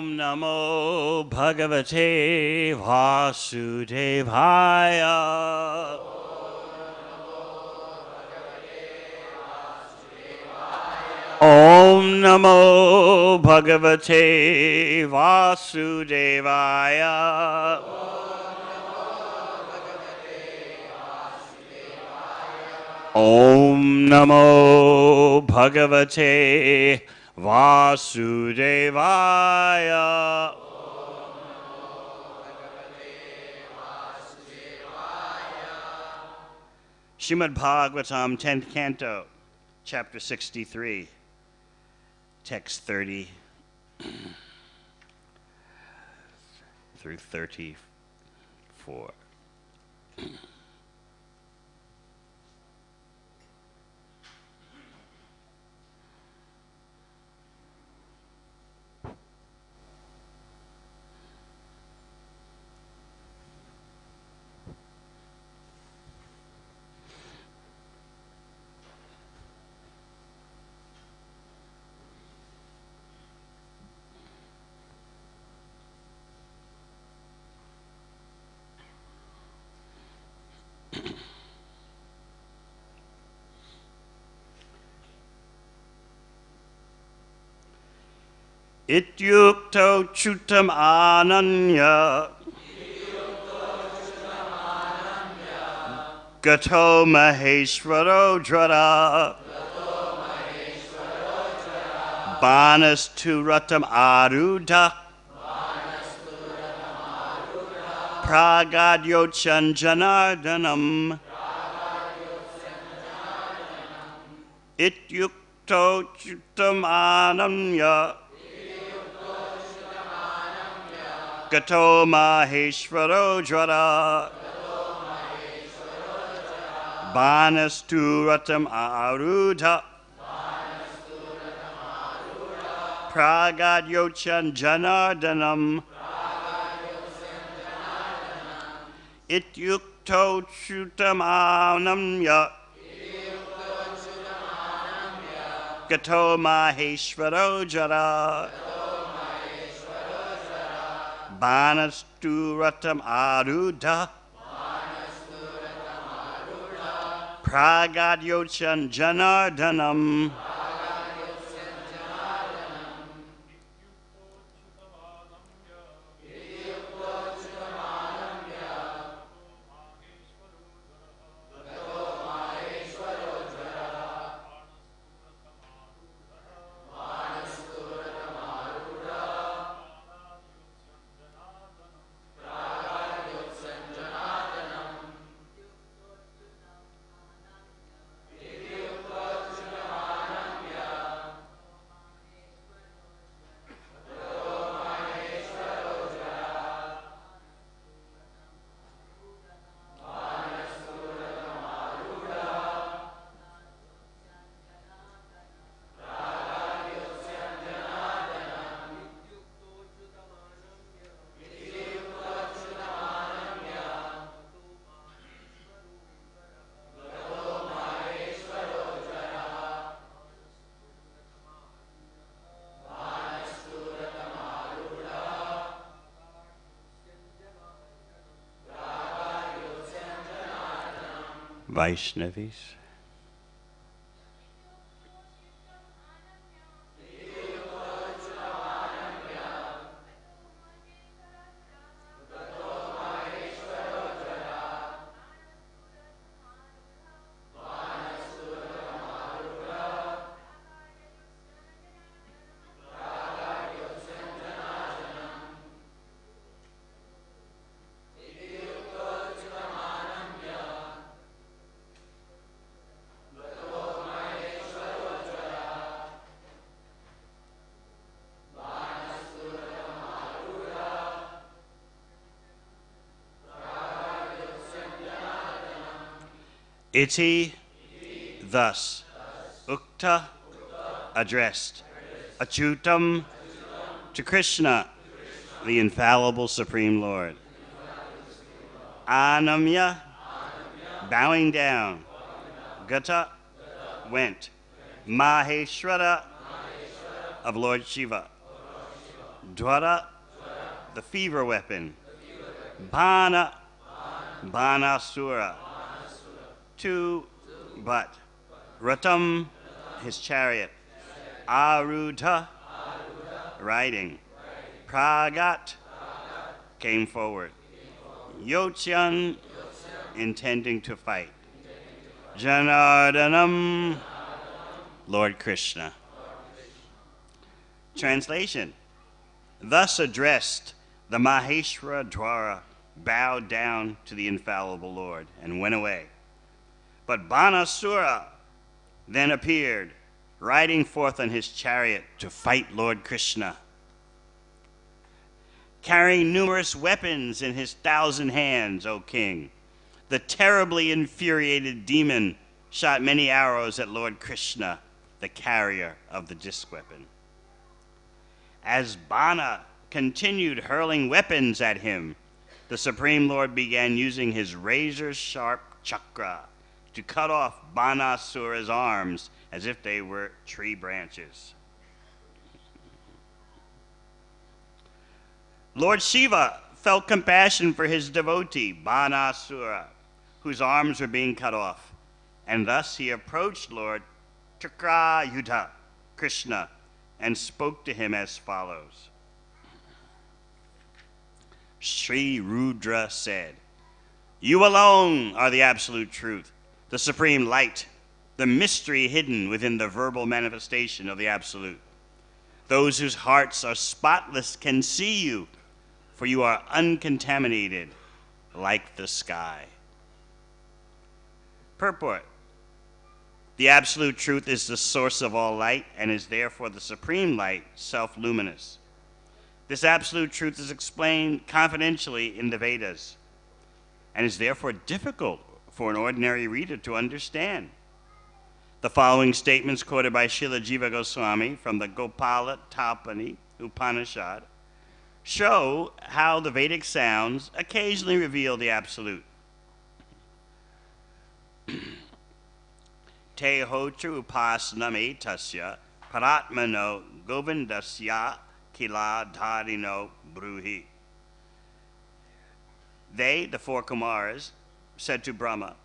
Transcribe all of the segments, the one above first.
Om Namo Bhagavate Vasudevaya. Om Namo Bhagavate Vasudevaya. Om Namo Bhagavate Vasudevaya. Srimad Bhagavatam, 10th Canto, Chapter 63, Text 30 through 34. Ityukto chutam ananya gato maheshwaro drada banastu ratam arudha pragadyocham janardanam ityukto chutam ananya gato maheshwaro drada banastu ratam arudha pragadyocham janardanam ityukto chutam ananya gato maheshwaro drada banastu ratam arudha pragadyocham janardanam Vaishnavis. Iti, thus, ukta, addressed, achutam, to Krishna, the infallible Supreme Lord. Anamya, bowing down. Gata, went. Maheshwara, of Lord Shiva. Dwara, the fever weapon. Bana, Banasura. 2, but. Ratam, his chariot. Arudha, riding. Pragat, came forward. Yotyan, intending to fight. Janardanam, Lord Krishna. Translation. Thus addressed, the Maheshwara Dwara bowed down to the infallible Lord and went away. But Banasura then appeared, riding forth on his chariot to fight Lord Krishna. Carrying numerous weapons in his 1,000 hands, O king, the terribly infuriated demon shot many arrows at Lord Krishna, the carrier of the disc weapon. As Bana continued hurling weapons at him, the Supreme Lord began using his razor-sharp chakra to cut off Banasura's arms as if they were tree branches. Lord Shiva felt compassion for his devotee, Banasura, whose arms were being cut off, and thus he approached Lord Chakrayudha, Krishna, and spoke to him as follows. Sri Rudra said, "You alone are the absolute truth, the supreme light, the mystery hidden within the verbal manifestation of the absolute. Those whose hearts are spotless can see you, for you are uncontaminated like the sky." Purport. The absolute truth is the source of all light and is therefore the supreme light, self-luminous. This absolute truth is explained confidentially in the Vedas and is therefore difficult for an ordinary reader to understand. The following statements quoted by Srila Jiva Goswami from the Gopinath Upanishad show how the Vedic sounds occasionally reveal the absolute. Te hotu upasname tasya paratmano govindasya kila dharino bruhi. They, the 4 Kumaras, said to Brahma,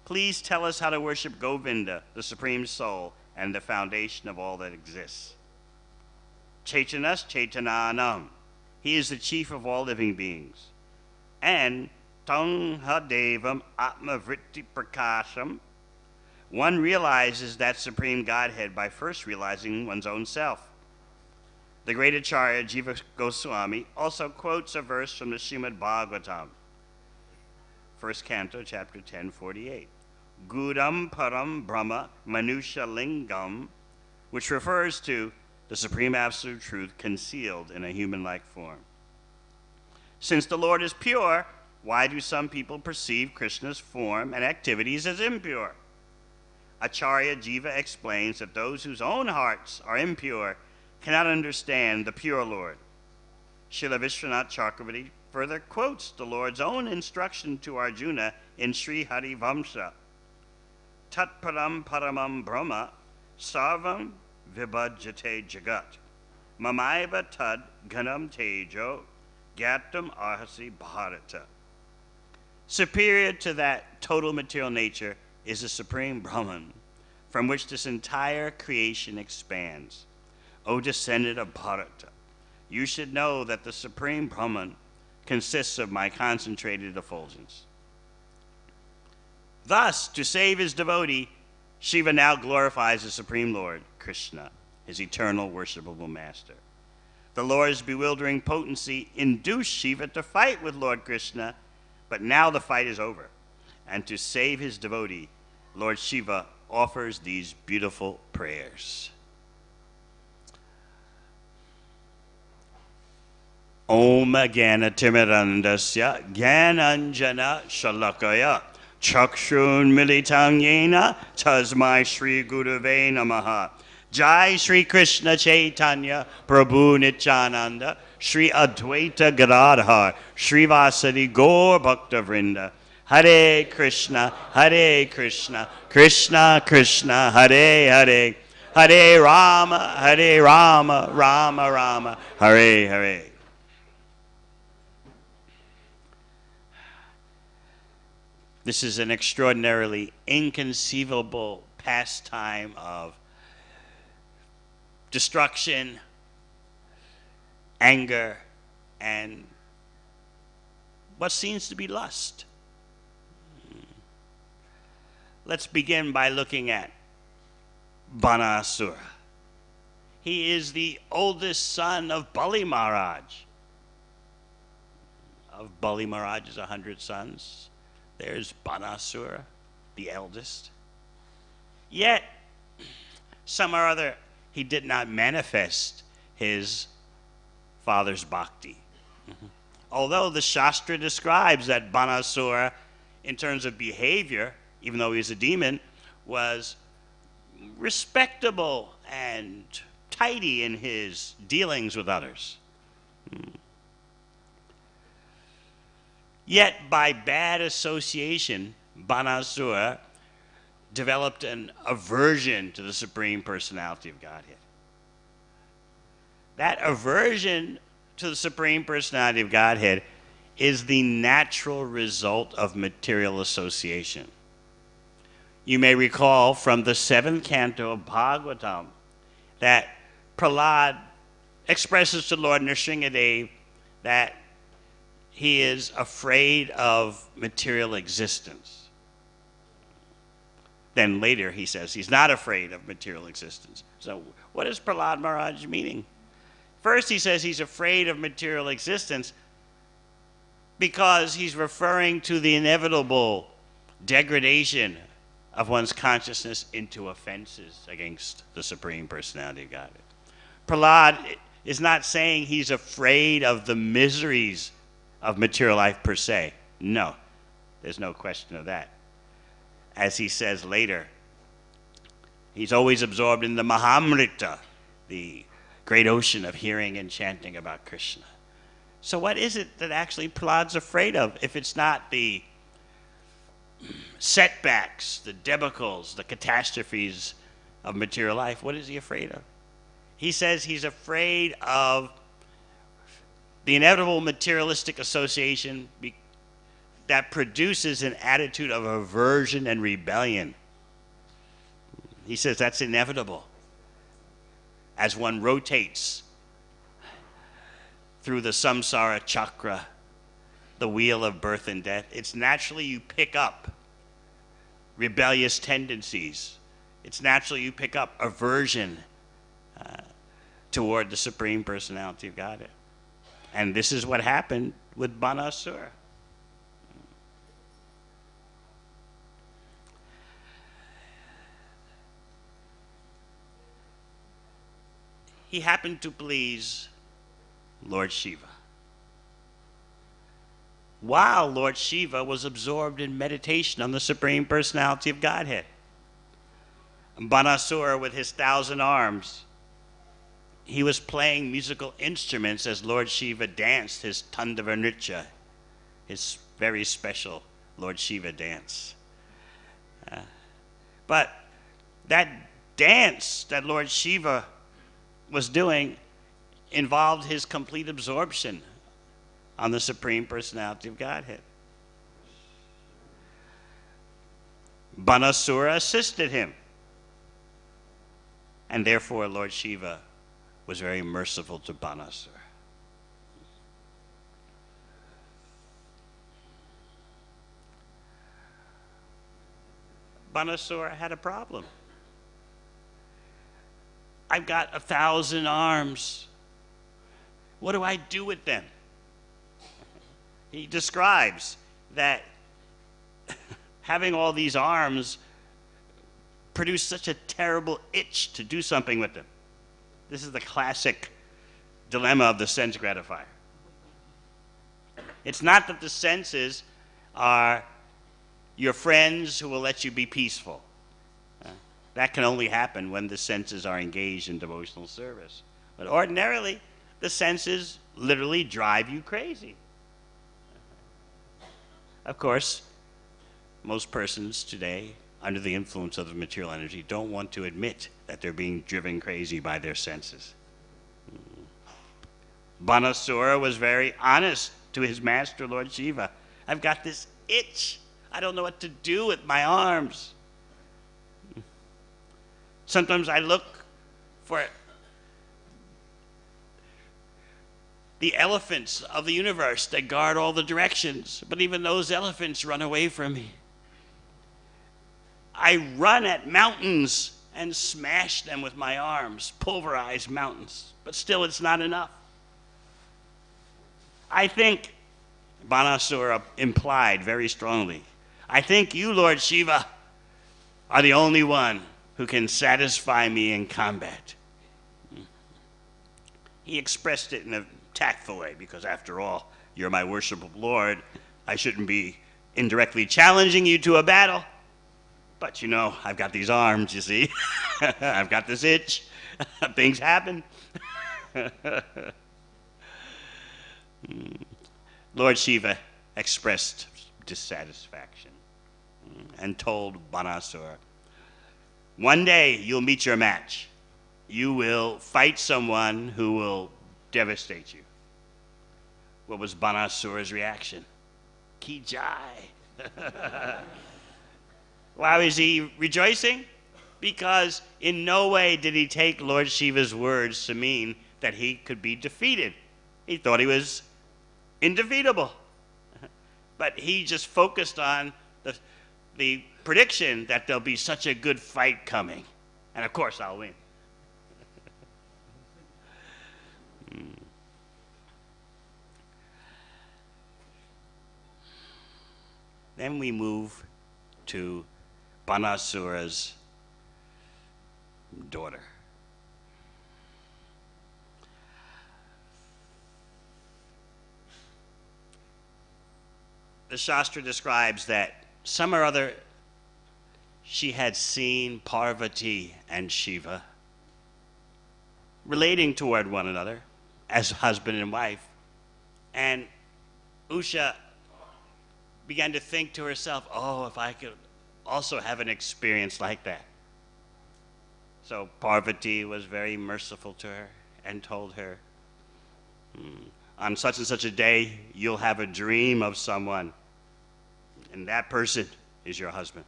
"Please tell us how to worship Govinda, the Supreme Soul, and the foundation of all that exists." Chaitanas Chaitananam. He is the chief of all living beings. And Tang Hadevam Atmavritti Prakasham. One realizes that Supreme Godhead by first realizing one's own self. The great Acharya Jiva Goswami also quotes a verse from the Srimad Bhagavatam, 1st Canto, chapter 10:48. Gudam Param Brahma Manusha Lingam, which refers to the Supreme Absolute Truth concealed in a human-like form. Since the Lord is pure, why do some people perceive Krishna's form and activities as impure? Acharya Jiva explains that those whose own hearts are impure cannot understand the pure Lord. Srila Vishwanath Chakravarti further quotes the Lord's own instruction to Arjuna in Sri Hari Vamsa. Tat param paramam brahma sarvam vibhajate jagat mamaiva tad ganam tejo gyatam arhasi bharata. Superior to that total material nature is the Supreme Brahman, from which this entire creation expands. O descendant of Bharata, you should know that the Supreme Brahman consists of my concentrated effulgence. Thus, to save his devotee, Shiva now glorifies the Supreme Lord, Krishna, his eternal worshipable master. The Lord's bewildering potency induced Shiva to fight with Lord Krishna, but now the fight is over, and to save his devotee, Lord Shiva offers these beautiful prayers. Om Gana Timirandasya Gyananjana Shalakaya Chakshun Militang Yena Tasmai Shri Gurave Namaha. Jai Shri Krishna Chaitanya Prabhu Nityananda Shri Advaita Gadadhar Shri Vasadi Gaur Bhakta Vrinda. Hare Krishna, Krishna Krishna, Hare Hare, Hare Rama, Hare Rama, Rama Rama, Hare Hare. This is an extraordinarily inconceivable pastime of destruction, anger, and what seems to be lust. Let's begin by looking at Banasura. He is the oldest son of Bali Maharaj. Of Bali Maharaj's 100 sons, there's Banasura, the eldest. Yet, some or other, he did not manifest his father's bhakti. Although the Shastra describes that Banasura, in terms of behavior, even though he was a demon, was respectable and tidy in his dealings with others. Yet, by bad association, Banasura developed an aversion to the Supreme Personality of Godhead. That aversion to the Supreme Personality of Godhead is the natural result of material association. You may recall from the 7th canto of Bhagavatam that Prahlad expresses to Lord Nrsingadev that he is afraid of material existence. Then later he says he's not afraid of material existence. So what is Prahlad Maharaj meaning? First he says he's afraid of material existence because he's referring to the inevitable degradation of one's consciousness into offenses against the Supreme Personality of Godhead. Prahlad is not saying he's afraid of the miseries of material life per se. No, there's no question of that. As he says later, he's always absorbed in the Mahamrita, the great ocean of hearing and chanting about Krishna. So what is it that actually Prahlad's afraid of if it's not the setbacks, the debacles, the catastrophes of material life? What is he afraid of? He says he's afraid of the inevitable materialistic association that produces an attitude of aversion and rebellion. He says that's inevitable. As one rotates through the samsara chakra, the wheel of birth and death, it's naturally you pick up rebellious tendencies. It's naturally you pick up aversion toward the Supreme Personality of Godhead. And this is what happened with Banasura. He happened to please Lord Shiva. While Lord Shiva was absorbed in meditation on the Supreme Personality of Godhead, Banasura, with his 1,000 arms, he was playing musical instruments as Lord Shiva danced his Tandava Nritya, his very special Lord Shiva dance. But that dance that Lord Shiva was doing involved his complete absorption on the Supreme Personality of Godhead. Banasura assisted him, and therefore Lord Shiva was very merciful to Banasura. Banasura had a problem. I've got 1,000 arms. What do I do with them? He describes that having all these arms produced such a terrible itch to do something with them. This is the classic dilemma of the sense gratifier. It's not that the senses are your friends who will let you be peaceful. That can only happen when the senses are engaged in devotional service. But ordinarily, the senses literally drive you crazy. Of course, most persons today under the influence of the material energy don't want to admit that they're being driven crazy by their senses. Banasura was very honest to his master, Lord Shiva. I've got this itch. I don't know what to do with my arms. Sometimes I look for the elephants of the universe that guard all the directions, but even those elephants run away from me. I run at mountains and smash them with my arms, pulverize mountains, but still it's not enough. I think, Banasura implied very strongly, I think you, Lord Shiva, are the only one who can satisfy me in combat. He expressed it in a tactful way, because after all, you're my worshipful Lord. I shouldn't be indirectly challenging you to a battle. But you know, I've got these arms, you see. I've got this itch. Things happen. Lord Shiva expressed dissatisfaction and told Banasura, one day you'll meet your match. You will fight someone who will devastate you. What was Banasura's reaction? Ki jai. Why was he rejoicing? Because in no way did he take Lord Shiva's words to mean that he could be defeated. He thought he was indefeatable. But he just focused on the prediction that there'll be such a good fight coming. And of course I'll win. Then we move to Banasura's daughter. The Shastra describes that some or other she had seen Parvati and Shiva relating toward one another as husband and wife. And Usha began to think to herself, oh, if I could also have an experience like that. So Parvati was very merciful to her and told her, on such and such a day, you'll have a dream of someone, and that person is your husband.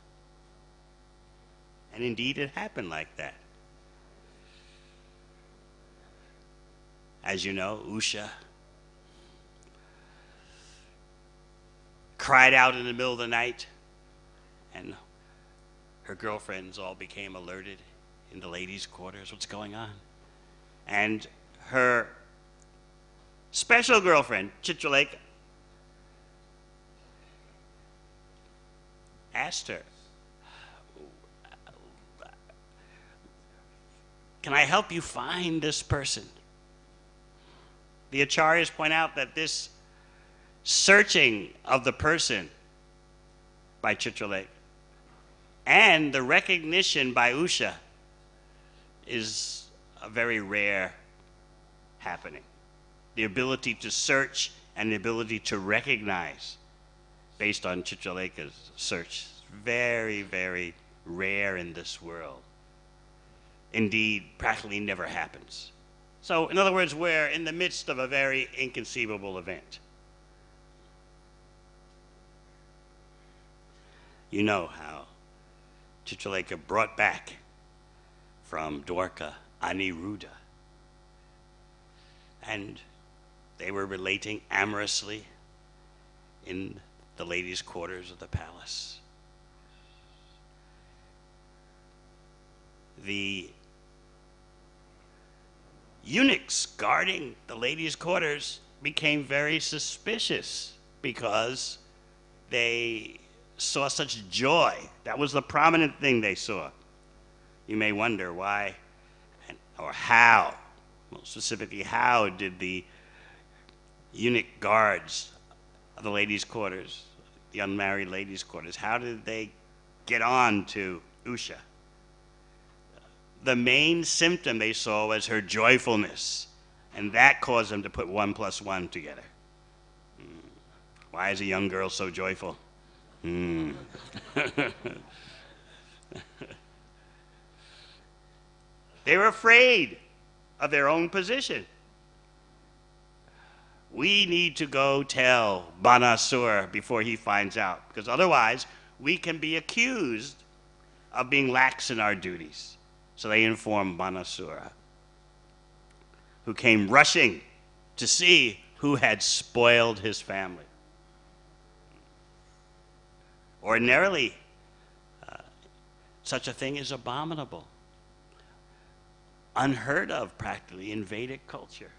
And indeed, it happened like that. As you know, Usha cried out in the middle of the night, and her girlfriends all became alerted in the ladies' quarters. What's going on? And her special girlfriend, Chitraleka, asked her, can I help you find this person? The acharyas point out that this searching of the person by Chitraleka and the recognition by Usha is a very rare happening. The ability to search and the ability to recognize based on Chitraleka's search is very, very rare in this world. Indeed, practically never happens. So, in other words, we're in the midst of a very inconceivable event. You know how Chitraleka brought back from Dwarka Aniruddha. And they were relating amorously in the ladies' quarters of the palace. The eunuchs guarding the ladies' quarters became very suspicious because they saw such joy. That was the prominent thing they saw. You may wonder why or how, well, specifically how did the eunuch guards of the ladies' quarters, the unmarried ladies' quarters, how did they get on to Usha? The main symptom they saw was her joyfulness, and that caused them to put 1 + 1 together. Why is a young girl so joyful? They were afraid of their own position. We need to go tell Banasura before he finds out, because otherwise we can be accused of being lax in our duties. So they informed Banasura, who came rushing to see who had spoiled his family. Ordinarily, such a thing is abominable, unheard of practically in Vedic culture.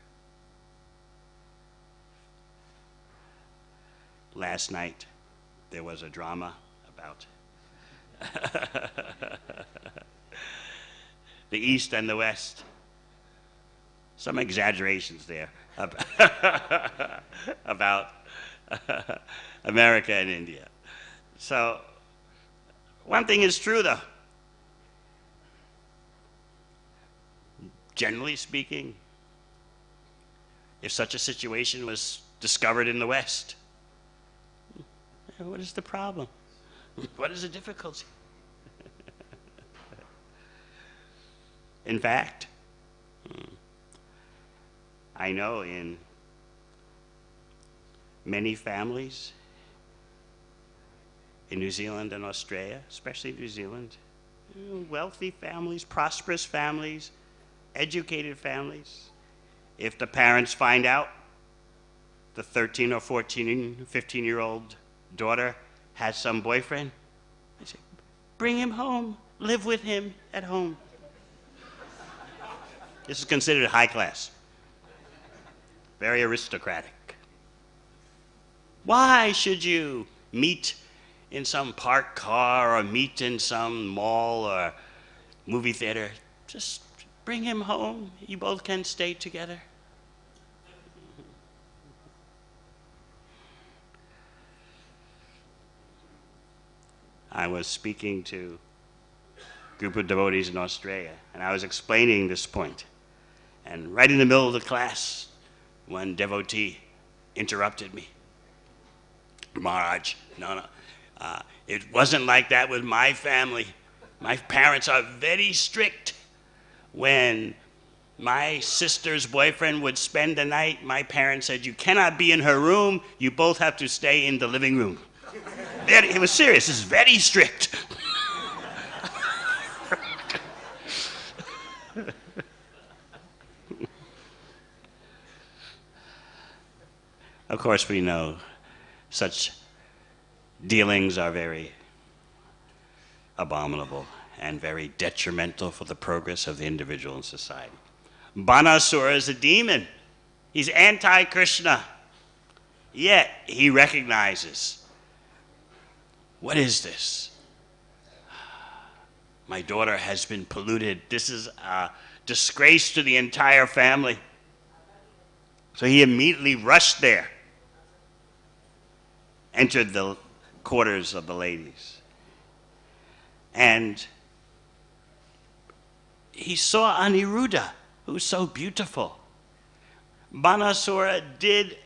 Last night, there was a drama about the East and the West. Some exaggerations there about America and India. So, one thing is true though. Generally speaking, if such a situation was discovered in the West, what is the problem? What is the difficulty? In fact, I know in many families in New Zealand and Australia, especially New Zealand, wealthy families, prosperous families, educated families, if the parents find out the 13 or 14, 15-year-old daughter has some boyfriend, they say, bring him home, live with him at home. This is considered high class, very aristocratic. Why should you meet in some parked car or meet in some mall or movie theater? Just bring him home. You both can stay together. I was speaking to a group of devotees in Australia, and I was explaining this point. And right in the middle of the class, one devotee interrupted me. Maharaj, no. It wasn't like that with my family. My parents are very strict. When my sister's boyfriend would spend the night, my parents said, you cannot be in her room, you both have to stay in the living room. It was serious, it's very strict. Of course, we know such dealings are very abominable and very detrimental for the progress of the individual in society. Banasura is a demon. He's anti-Krishna. Yet he recognizes, what is this? My daughter has been polluted. This is a disgrace to the entire family. So he immediately rushed there, entered the quarters of the ladies, and he saw Aniruddha, who's so beautiful. Banasura did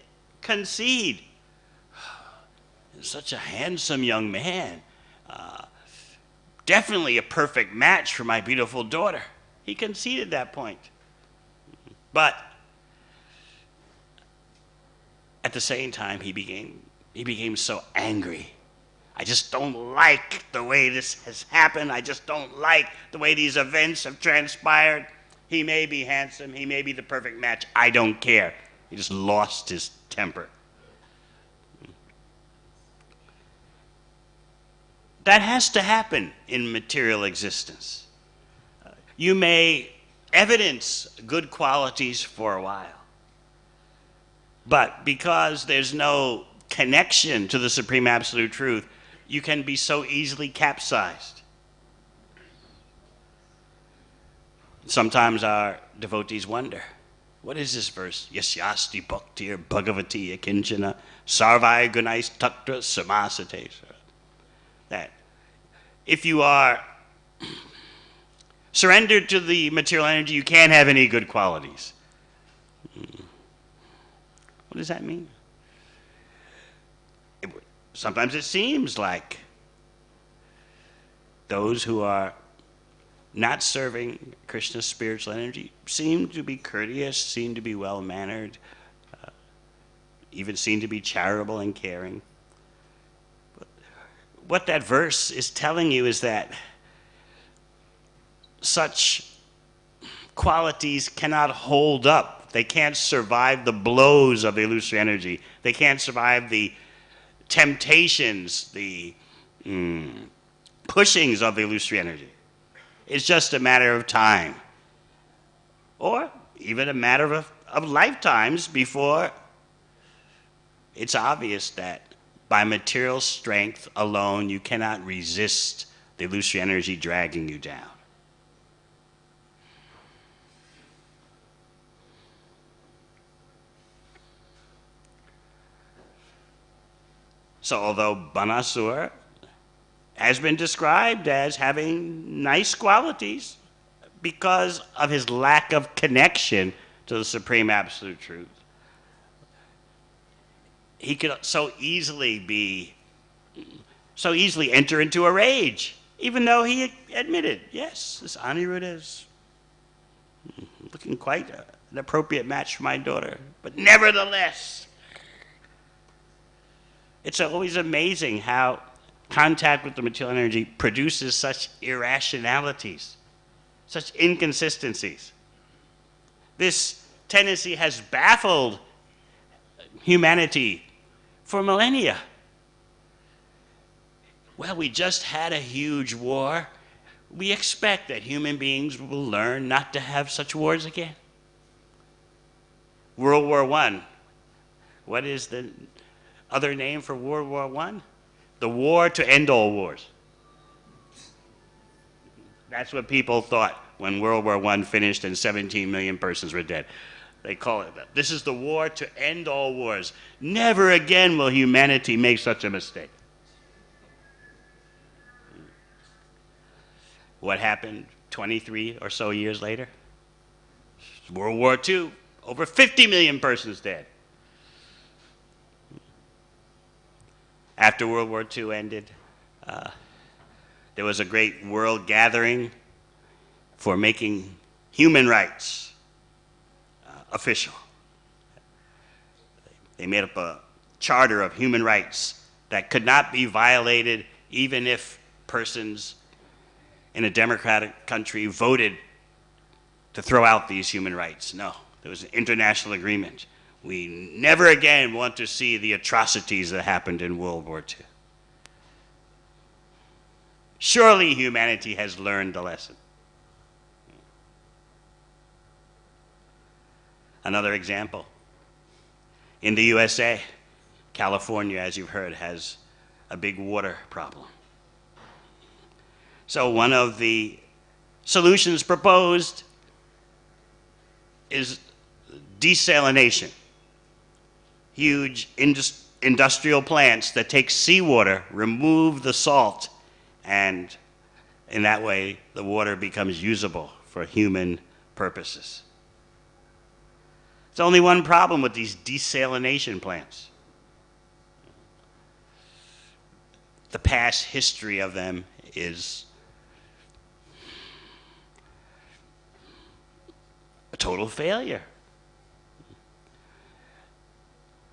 concede. Such a handsome young man. Definitely a perfect match for my beautiful daughter. He conceded that point. But at the same time, he became so angry. I just don't like the way this has happened. I just don't like the way these events have transpired. He may be handsome. He may be the perfect match. I don't care. He just lost his temper. That has to happen in material existence. You may evidence good qualities for a while, but because there's no connection to the Supreme Absolute Truth, you can be so easily capsized. Sometimes our devotees wonder, what is this verse? Yasyasti bhaktir bhagavati akinchana sarvaya gunais taktra samasate. That if you are surrendered to the material energy, you can't have any good qualities. What does that mean? Sometimes it seems like those who are not serving Krishna's spiritual energy seem to be courteous, seem to be well-mannered, even seem to be charitable and caring. But what that verse is telling you is that such qualities cannot hold up. They can't survive the blows of the illusory energy. They can't survive the temptations, the pushings of the illusory energy. It's just a matter of time, or even a matter of lifetimes before it's obvious that by material strength alone you cannot resist the illusory energy dragging you down. So although Banasura has been described as having nice qualities because of his lack of connection to the Supreme Absolute Truth, he could so easily enter into a rage, even though he admitted, yes, this Aniruddha is looking quite an appropriate match for my daughter. But nevertheless, it's always amazing how contact with the material energy produces such irrationalities, such inconsistencies. This tendency has baffled humanity for millennia. Well, we just had a huge war. We expect that human beings will learn not to have such wars again. World War I. What is the other name for World War I? The war to end all wars. That's what people thought when World War I finished and 17 million persons were dead. They call it that. This is the war to end all wars. Never again will humanity make such a mistake. What happened 23 or so years later? World War II, over 50 million persons dead. After World War II ended, there was a great world gathering for making human rights official. They made up a charter of human rights that could not be violated even if persons in a democratic country voted to throw out these human rights. No, there was an international agreement. We never again want to see the atrocities that happened in World War II. Surely humanity has learned the lesson. Another example. In the USA, California, as you've heard, has a big water problem. So one of the solutions proposed is desalination. Huge industrial plants that take seawater, remove the salt, and in that way the water becomes usable for human purposes. There's only one problem with these desalination plants. The past history of them is a total failure.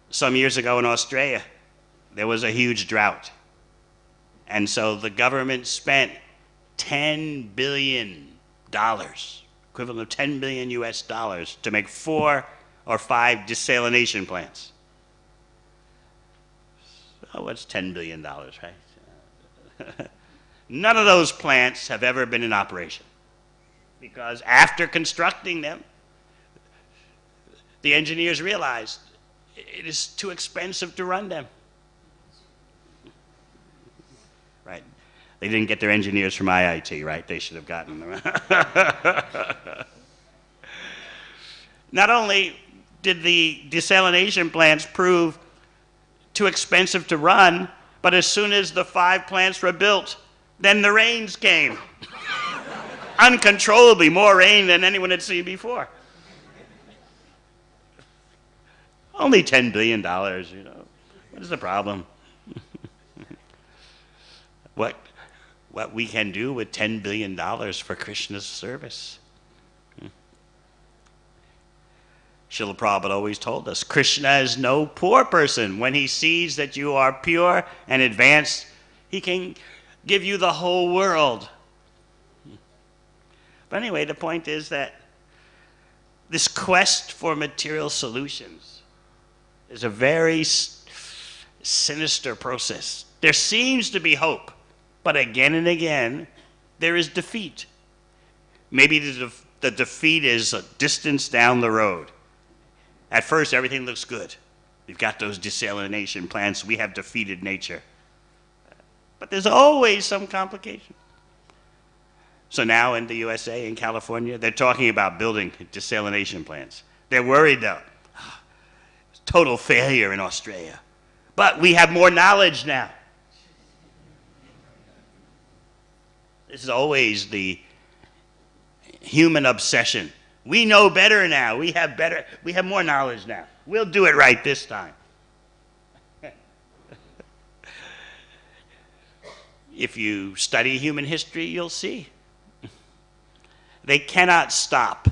Some years ago in Australia, there was a huge drought. And so the government spent $10 billion, equivalent of 10 billion US dollars, to make 4 or 5 desalination plants. Oh, what's $10 billion, right? None of those plants have ever been in operation, because after constructing them, the engineers realized it is too expensive to run them. Right? They didn't get their engineers from IIT, right? They should have gotten them. Not only did the desalination plants prove too expensive to run, but as soon as the 5 plants were built, then the rains came. Uncontrollably, more rain than anyone had seen before. Only $10 billion, you know. What is the problem? What what we can do with $10 billion for Krishna's service. Srila Prabhupada always told us, Krishna is no poor person. When he sees that you are pure and advanced, he can give you the whole world. But anyway, the point is that this quest for material solutions is a very sinister process. There seems to be hope, but again and again, there is defeat. Maybe the defeat is a distance down the road. At first, everything looks good. We've got those desalination plants. We have defeated nature. But there's always some complication. So now in the USA, in California, they're talking about building desalination plants. They're worried, though. Total failure in Australia. But we have more knowledge now. This is always the human obsession. We know better now. We have more knowledge now. We'll do it right this time. If you study human history, you'll see. They cannot stop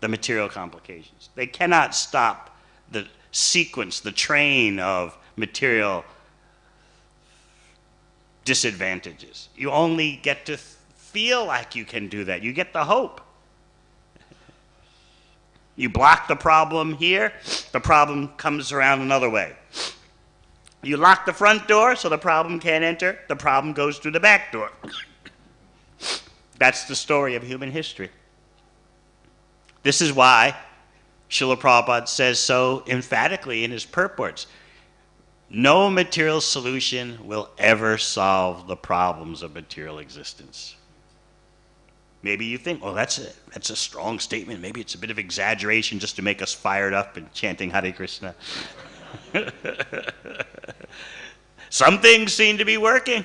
the material complications. They cannot stop the sequence, the train of material disadvantages. You only get to feel like you can do that. You get the hope. You block the problem here, the problem comes around another way. You lock the front door so the problem can't enter, the problem goes through the back door. That's the story of human history. This is why Srila Prabhupada says so emphatically in his purports, no material solution will ever solve the problems of material existence. Maybe you think, oh, that's a strong statement. Maybe it's a bit of exaggeration just to make us fired up and chanting Hare Krishna. Some things seem to be working.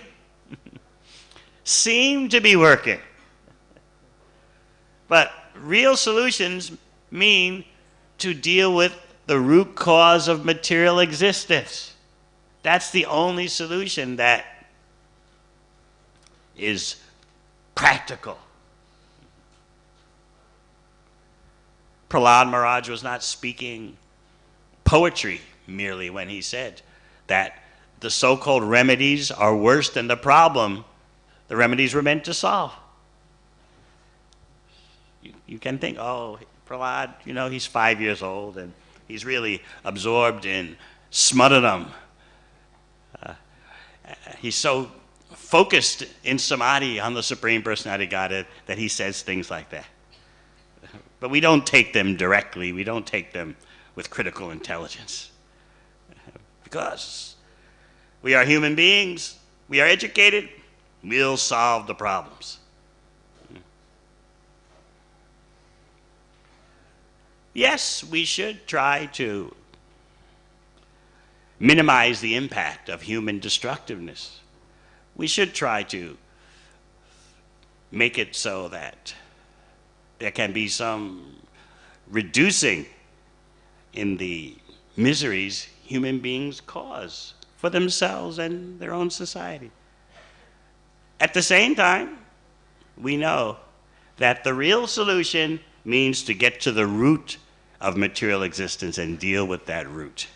But real solutions mean to deal with the root cause of material existence. That's the only solution that is practical. Prahlad Maharaj was not speaking poetry merely when he said that the so-called remedies are worse than the problem the remedies were meant to solve. You can think, oh, Prahlad, he's 5 years old and he's really absorbed in Smadhanam. He's so focused in samadhi on the Supreme Personality of Godhead that he says things like that. But we don't take them directly. We don't take them with critical intelligence. Because we are human beings. We are educated. We'll solve the problems. Yes, we should try to minimize the impact of human destructiveness. We should try to make it so that there can be some reducing in the miseries human beings cause for themselves and their own society. At the same time, we know that the real solution means to get to the root of material existence and deal with that root.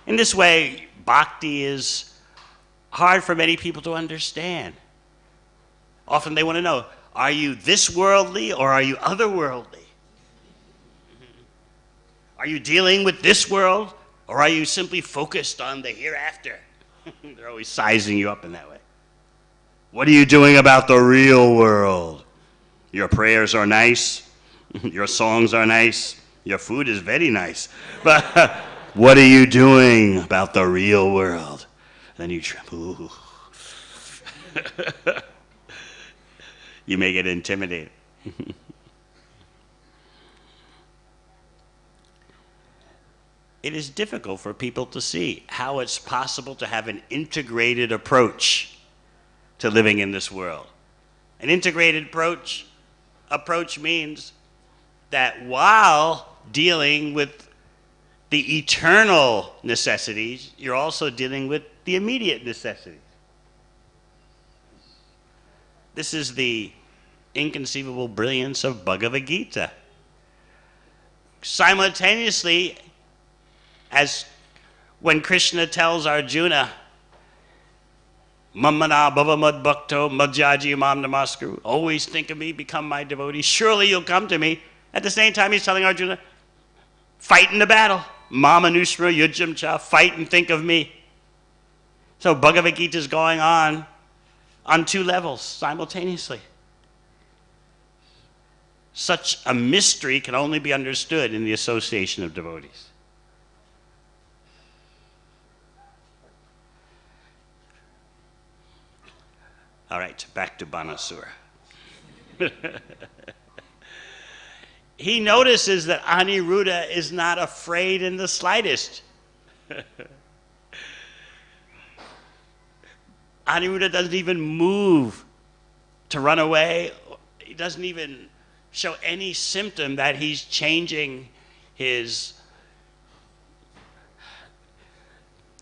In this way, bhakti is hard for many people to understand. Often they want to know, are you this worldly or are you otherworldly? Are you dealing with this world or are you simply focused on the hereafter? They're always sizing you up in that way. What are you doing about the real world? Your prayers are nice. Your songs are nice. Your food is very nice. But what are you doing about the real world? Then you tremble. You may get intimidated. It is difficult for people to see how it's possible to have an integrated approach to living in this world. An integrated approach means that while dealing with the eternal necessities, you're also dealing with the immediate necessities. This is the inconceivable brilliance of Bhagavad Gita. Simultaneously, as when Krishna tells Arjuna, Mamana bhava mad bhakto madhyaji mam namaskuru, always think of me, become my devotee, surely you'll come to me. At the same time, he's telling Arjuna, fight in the battle. Mamanushra yujam cha, fight and think of me. So Bhagavad Gita is going on two levels simultaneously. Such a mystery can only be understood in the association of devotees. All right, back to Banasura. He notices that Aniruddha is not afraid in the slightest. Aniruddha doesn't even move to run away. He doesn't even show any symptom that he's changing he's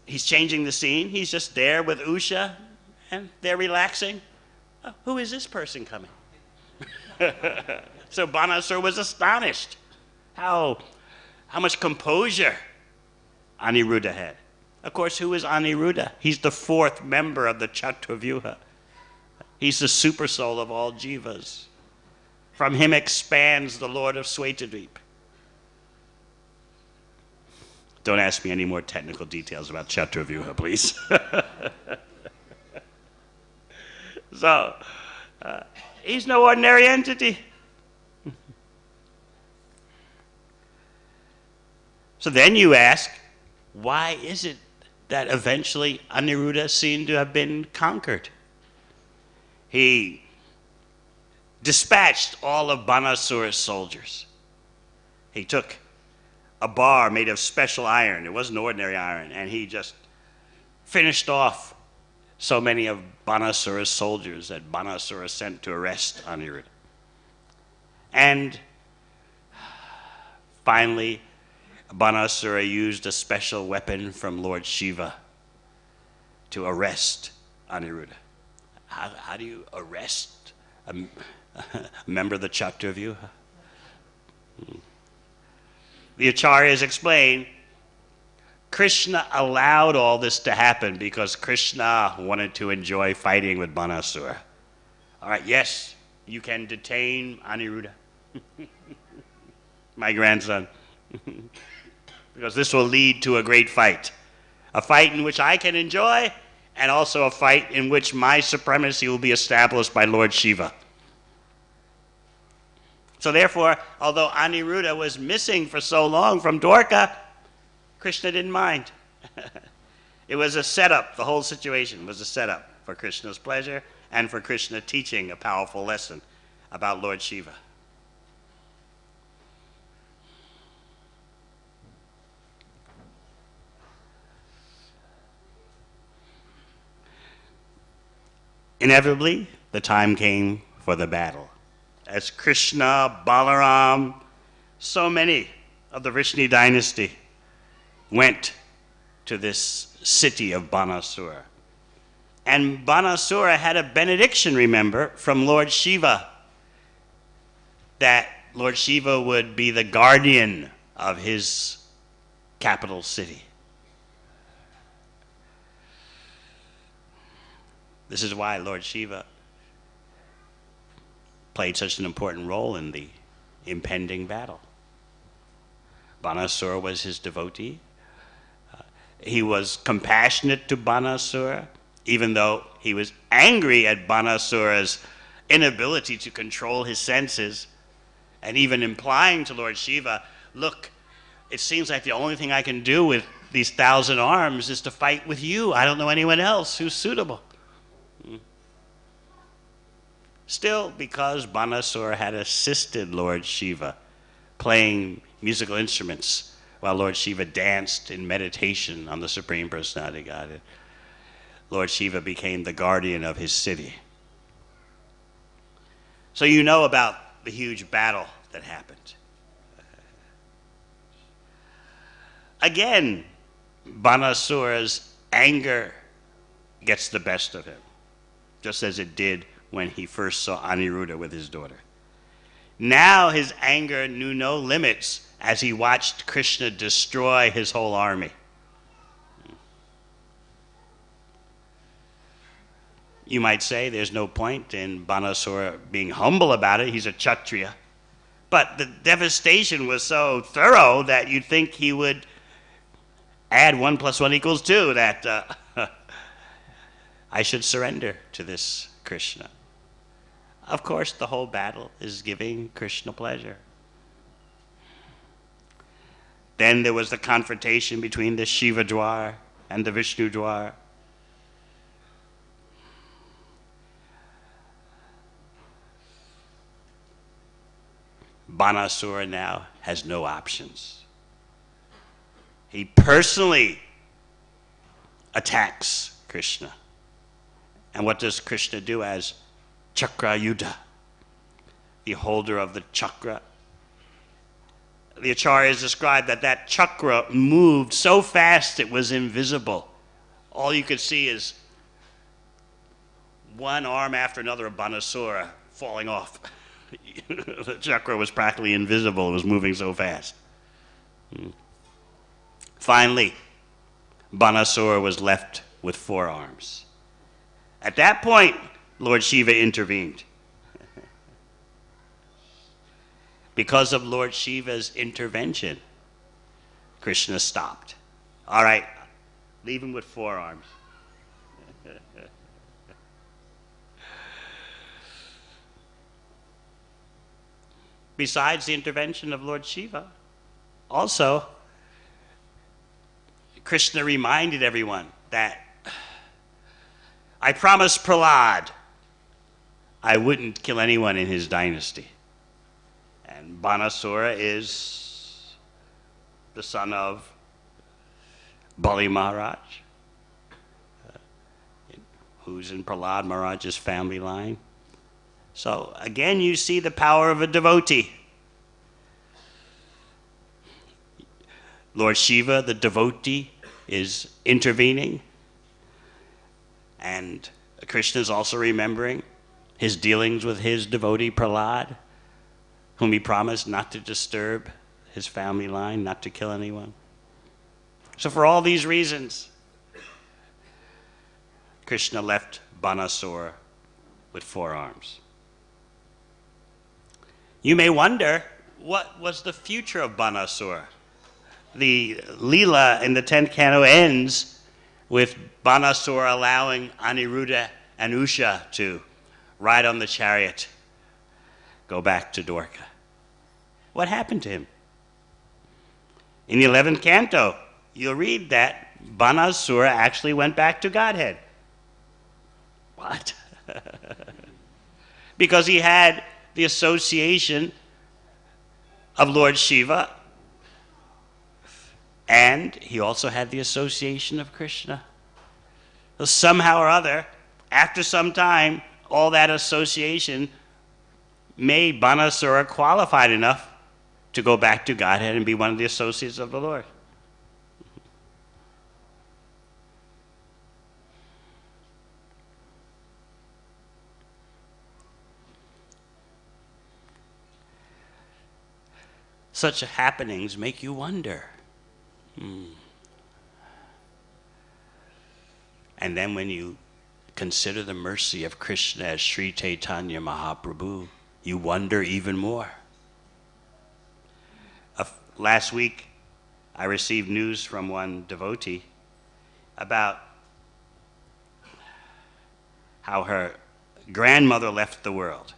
changing the scene. He's just there with Usha, and they're relaxing. Oh, who is this person coming? So Banasura was astonished how much composure Aniruddha had. Of course, who is Aniruddha? He's the fourth member of the Chaturvyuha. He's the super soul of all jivas. From him expands the Lord of Svetadvip. Don't ask me any more technical details about Chaturvyuha, please. So, he's no ordinary entity. So then you ask, why is it that eventually Aniruddha seemed to have been conquered? He dispatched all of Banasura's soldiers. He took a bar made of special iron. It wasn't ordinary iron. And he just finished off so many of Banasura's soldiers that Banasura sent to arrest Aniruddha. And finally, Banasura used a special weapon from Lord Shiva to arrest Aniruddha. How do you arrest a member of the Chaturvyuha? The Acharyas explain, Krishna allowed all this to happen because Krishna wanted to enjoy fighting with Banasura. All right, yes, you can detain Aniruddha, my grandson, because this will lead to a great fight. A fight in which I can enjoy, and also a fight in which my supremacy will be established by Lord Shiva. So therefore, although Aniruddha was missing for so long from Dwarka, Krishna didn't mind. It was a setup. The whole situation was a setup for Krishna's pleasure and for Krishna teaching a powerful lesson about Lord Shiva. Inevitably, the time came for the battle. As Krishna, Balaram, so many of the Vrishni dynasty went to this city of Banasura. And Banasura had a benediction, remember, from Lord Shiva, that Lord Shiva would be the guardian of his capital city. This is why Lord Shiva played such an important role in the impending battle. Banasura was his devotee. He was compassionate to Banasura, even though he was angry at Banasura's inability to control his senses, and even implying to Lord Shiva, look, it seems like the only thing I can do with these 1,000 arms is to fight with you. I don't know anyone else who's suitable. Still, because Banasura had assisted Lord Shiva playing musical instruments while Lord Shiva danced in meditation on the Supreme Personality of Godhead, Lord Shiva became the guardian of his city. So you know about the huge battle that happened. Again, Banasura's anger gets the best of him, just as it did when he first saw Aniruddha with his daughter. Now his anger knew no limits as he watched Krishna destroy his whole army. You might say there's no point in Banasura being humble about it. He's a Kshatriya. But the devastation was so thorough that you'd think he would add 1 + 1 = 2, that I should surrender to this Krishna. Of course, the whole battle is giving Krishna pleasure. Then there was the confrontation between the Shiva Dwar and the Vishnu Dwar. Banasura now has no options. He personally attacks Krishna. And what does Krishna do as Chakra Yuddha, the holder of the chakra? The Acharyas described that chakra moved so fast it was invisible. All you could see is one arm after another of Banasura falling off. The chakra was practically invisible. It was moving so fast. Finally, Banasura was left with 4 arms. At that point, Lord Shiva intervened. Because of Lord Shiva's intervention, Krishna stopped. All right, leave him with 4 arms. Besides the intervention of Lord Shiva, also, Krishna reminded everyone that I promised Prahlad I wouldn't kill anyone in his dynasty. And Banasura is the son of Bali Maharaj, who's in Prahlad Maharaj's family line. So again, you see the power of a devotee. Lord Shiva, the devotee, is intervening. And Krishna is also remembering his dealings with his devotee Prahlad, whom he promised not to disturb his family line, not to kill anyone. So for all these reasons, Krishna left Banasura with 4 arms. You may wonder, what was the future of Banasura? The Leela in the 10th canto ends with Banasura allowing Aniruddha and Usha to ride on the chariot, go back to Dwarka. What happened to him? In the 11th canto, you'll read that Banasura actually went back to Godhead. What? Because he had the association of Lord Shiva, and he also had the association of Krishna. So somehow or other, after some time, all that association made Banasura qualified enough to go back to Godhead and be one of the associates of the Lord. Such happenings make you wonder. And then when you consider the mercy of Krishna as Sri Chaitanya Mahaprabhu, you wonder even more. Last week, I received news from one devotee about how her grandmother left the world.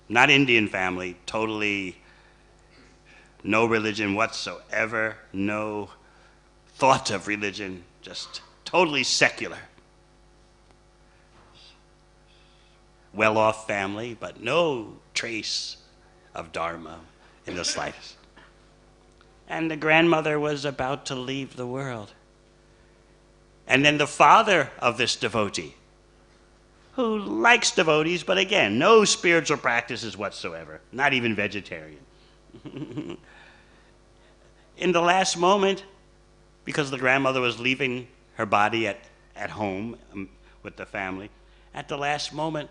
Not Indian family, totally no religion whatsoever, no thought of religion, just totally secular. Well-off family, but no trace of Dharma in the slightest. And the grandmother was about to leave the world. And then the father of this devotee, who likes devotees, but again, no spiritual practices whatsoever, not even vegetarian. In the last moment, because the grandmother was leaving her body at home with the family, at the last moment,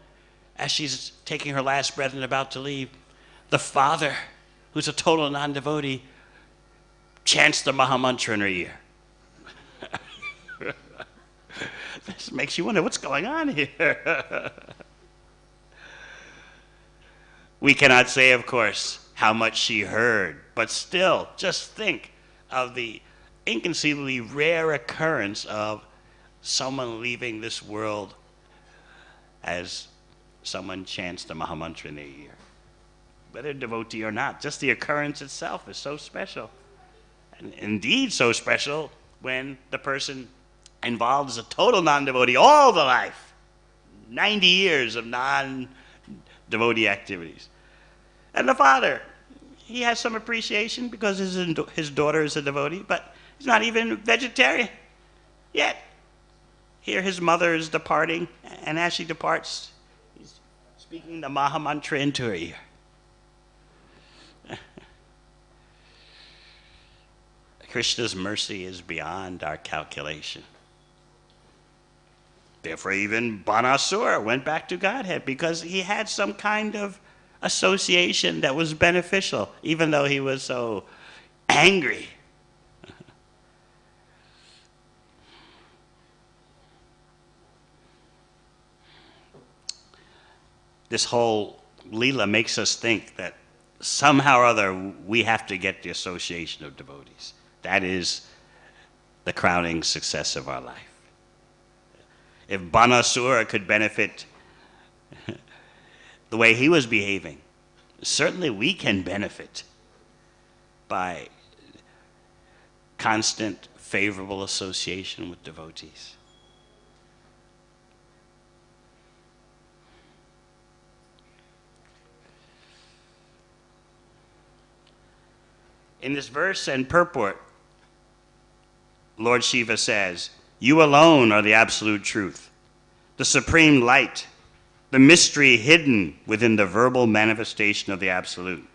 as she's taking her last breath and about to leave, the father, who's a total non-devotee, chants the Mahamantra in her ear. This makes you wonder what's going on here. We cannot say, of course, how much she heard, but still, just think of the inconceivably rare occurrence of someone leaving this world as someone chants the Mahamantra in their ear. Whether a devotee or not, just the occurrence itself is so special. And indeed so special when the person involved is a total non-devotee all the life. 90 years of non-devotee activities. And the father, he has some appreciation because his daughter is a devotee, but he's not even vegetarian yet. Here his mother is departing, and as she departs, he's speaking the Mahamantra into her ear. Krishna's mercy is beyond our calculation. Therefore, even Banasura went back to Godhead because he had some kind of association that was beneficial, even though he was so angry. This whole Leela makes us think that somehow or other we have to get the association of devotees. That is the crowning success of our life. If Banasura could benefit the way he was behaving, certainly we can benefit by constant favorable association with devotees. In this verse and purport, Lord Shiva says, "You alone are the absolute truth, the supreme light, the mystery hidden within the verbal manifestation of the absolute.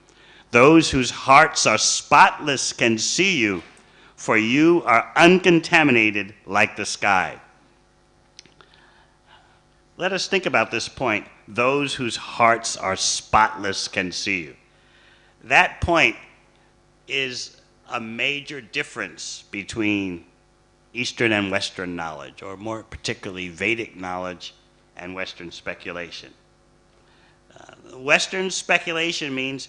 Those whose hearts are spotless can see you, for you are uncontaminated like the sky." Let us think about this point. Those whose hearts are spotless can see you. That point is a major difference between Eastern and Western knowledge, or more particularly Vedic knowledge and Western speculation. Western speculation means,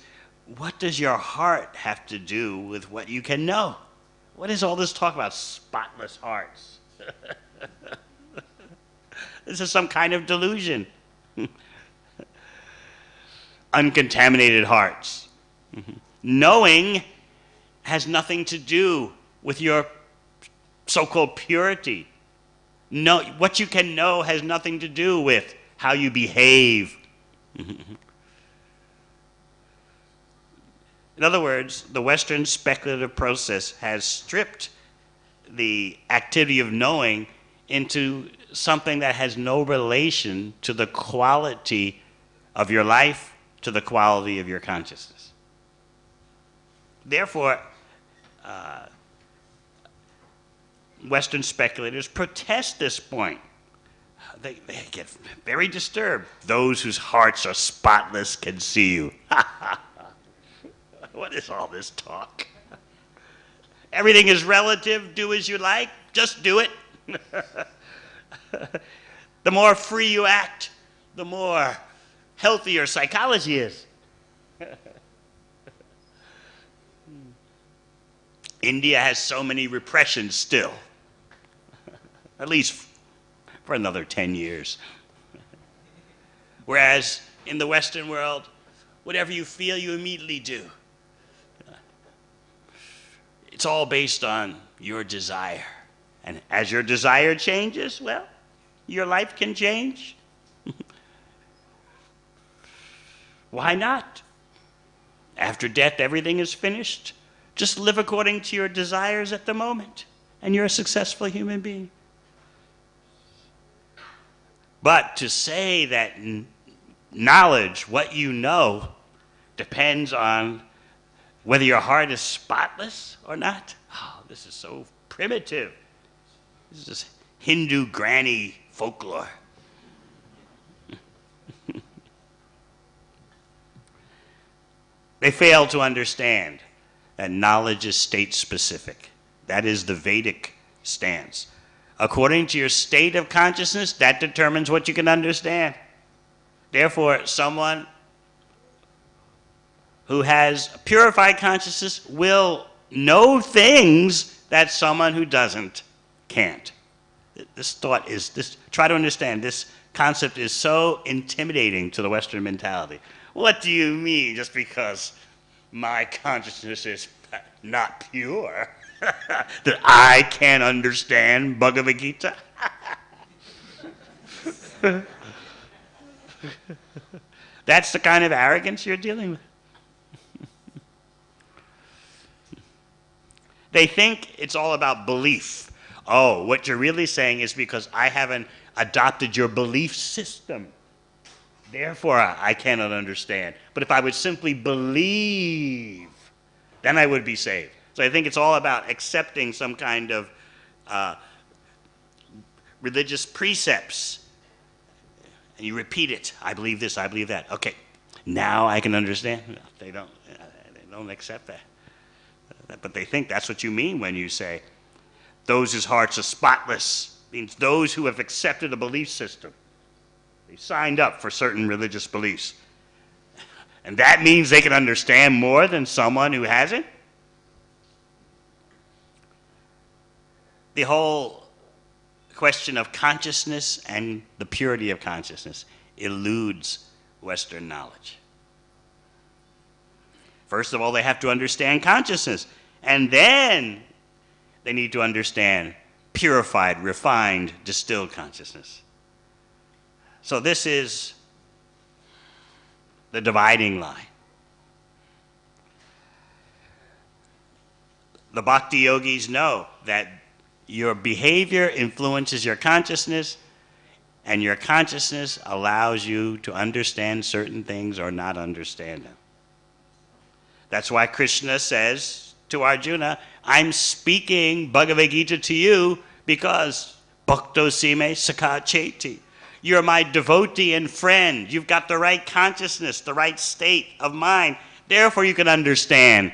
what does your heart have to do with what you can know? What is all this talk about spotless hearts? This is some kind of delusion. Uncontaminated hearts. Knowing has nothing to do with your so-called purity. No, what you can know has nothing to do with how you behave. In other words, the Western speculative process has stripped the activity of knowing into something that has no relation to the quality of your life, to the quality of your consciousness. Therefore, Western speculators protest this point. They get very disturbed. Those whose hearts are spotless can see you. What is all this talk? Everything is relative. Do as you like. Just do it. The more free you act, the more healthy your psychology is. India has so many repressions still, at least for another 10 years. Whereas in the Western world, whatever you feel, you immediately do. It's all based on your desire. And as your desire changes, well, your life can change. Why not? After death, everything is finished. Just live according to your desires at the moment, and you're a successful human being. But to say that knowledge, what you know, depends on whether your heart is spotless or not, oh, this is so primitive. This is just Hindu granny folklore. They fail to understand that knowledge is state-specific. That is the Vedic stance. According to your state of consciousness, that determines what you can understand. Therefore, someone who has purified consciousness will know things that someone who doesn't can't. This thought is, try to understand, this concept is so intimidating to the Western mentality. What do you mean just because my consciousness is not pure that I can't understand Bhagavad Gita? That's the kind of arrogance you're dealing with. They think it's all about belief. Oh, what you're really saying is because I haven't adopted your belief system. Therefore, I cannot understand. But if I would simply believe, then I would be saved. So I think it's all about accepting some kind of religious precepts. And you repeat it. I believe this, I believe that. Okay, now I can understand. They don't accept that. But they think that's what you mean when you say, those whose hearts are spotless, means those who have accepted a belief system. They signed up for certain religious beliefs. And that means they can understand more than someone who hasn't? The whole question of consciousness and the purity of consciousness eludes Western knowledge. First of all, they have to understand consciousness. And then they need to understand purified, refined, distilled consciousness. So this is the dividing line. The bhakti yogis know that your behavior influences your consciousness, and your consciousness allows you to understand certain things or not understand them. That's why Krishna says to Arjuna, I'm speaking Bhagavad Gita to you because bhakto sime sakha cheti. You're my devotee and friend. You've got the right consciousness, the right state of mind. Therefore, you can understand